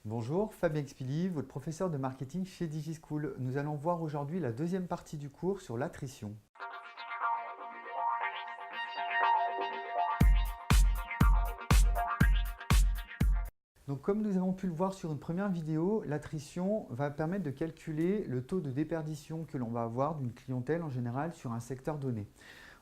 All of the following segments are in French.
Bonjour, Fabien Expili, votre professeur de marketing chez DigiSchool. Nous allons voir aujourd'hui la deuxième partie du cours sur l'attrition. Donc comme nous avons pu le voir sur une première vidéo, l'attrition va permettre de calculer le taux de déperdition que l'on va avoir d'une clientèle en général sur un secteur donné.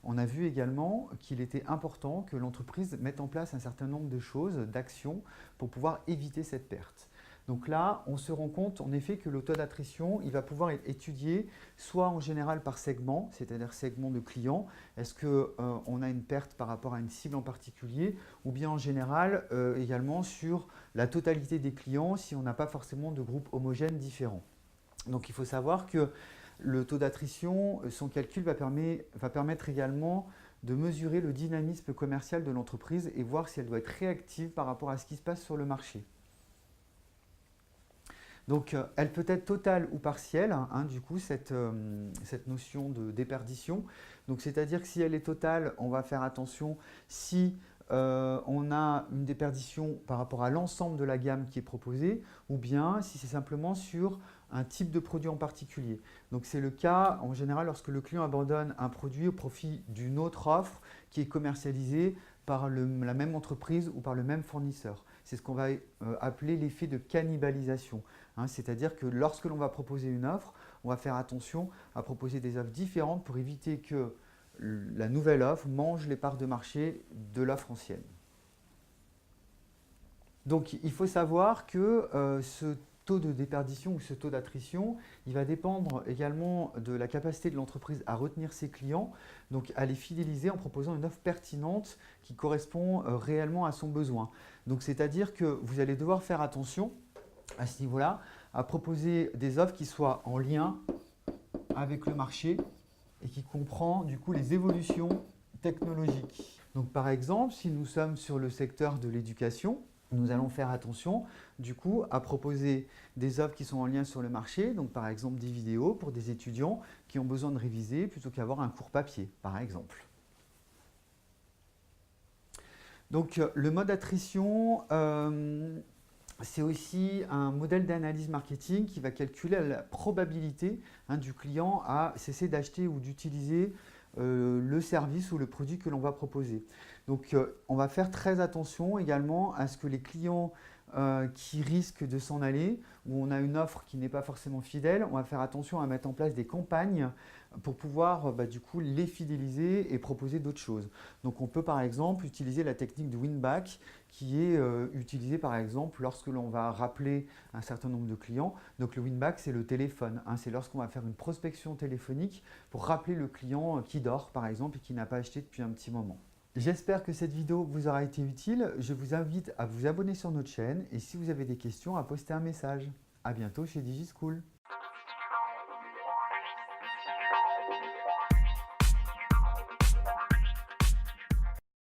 On a vu également qu'il était important que l'entreprise mette en place un certain nombre de choses, d'actions, pour pouvoir éviter cette perte. Donc là, on se rend compte en effet que le taux d'attrition, il va pouvoir être étudié soit en général par segment, c'est-à-dire segment de clients. Est-ce qu'on a une perte par rapport à une cible en particulier, ou bien en général également sur la totalité des clients si on n'a pas forcément de groupe homogène différents. Donc il faut savoir que le taux d'attrition, son calcul va permettre également de mesurer le dynamisme commercial de l'entreprise et voir si elle doit être réactive par rapport à ce qui se passe sur le marché. Donc, elle peut être totale ou partielle, du coup, cette notion de déperdition. Donc, c'est-à-dire que si elle est totale, on va faire attention si on a une déperdition par rapport à l'ensemble de la gamme qui est proposée, ou bien si c'est simplement sur un type de produit en particulier. Donc, c'est le cas en général lorsque le client abandonne un produit au profit d'une autre offre qui est commercialisée par la même entreprise ou par le même fournisseur. C'est ce qu'on va appeler l'effet de cannibalisation. C'est-à-dire que lorsque l'on va proposer une offre, on va faire attention à proposer des offres différentes pour éviter que la nouvelle offre mange les parts de marché de l'offre ancienne. Donc il faut savoir que ce taux de déperdition ou ce taux d'attrition, il va dépendre également de la capacité de l'entreprise à retenir ses clients, donc à les fidéliser en proposant une offre pertinente qui correspond réellement à son besoin. Donc c'est-à-dire que vous allez devoir faire attention à ce niveau-là, à proposer des offres qui soient en lien avec le marché et qui comprend du coup les évolutions technologiques. Donc par exemple, si nous sommes sur le secteur de l'éducation, nous allons faire attention du coup à proposer des offres qui sont en lien sur le marché, donc par exemple des vidéos pour des étudiants qui ont besoin de réviser plutôt qu'avoir un cours papier, par exemple. Donc le mode attrition, c'est aussi un modèle d'analyse marketing qui va calculer la probabilité du client à cesser d'acheter ou d'utiliser le service ou le produit que l'on va proposer. Donc on va faire très attention également à ce que les clients qui risquent de s'en aller, où on a une offre qui n'est pas forcément fidèle, on va faire attention à mettre en place des campagnes pour pouvoir du coup les fidéliser et proposer d'autres choses. Donc on peut par exemple utiliser la technique de win-back qui est utilisée par exemple lorsque l'on va rappeler un certain nombre de clients. Donc le win-back c'est le téléphone, c'est lorsqu'on va faire une prospection téléphonique pour rappeler le client qui dort par exemple et qui n'a pas acheté depuis un petit moment. J'espère que cette vidéo vous aura été utile. Je vous invite à vous abonner sur notre chaîne et si vous avez des questions, à poster un message. À bientôt chez DigiSchool.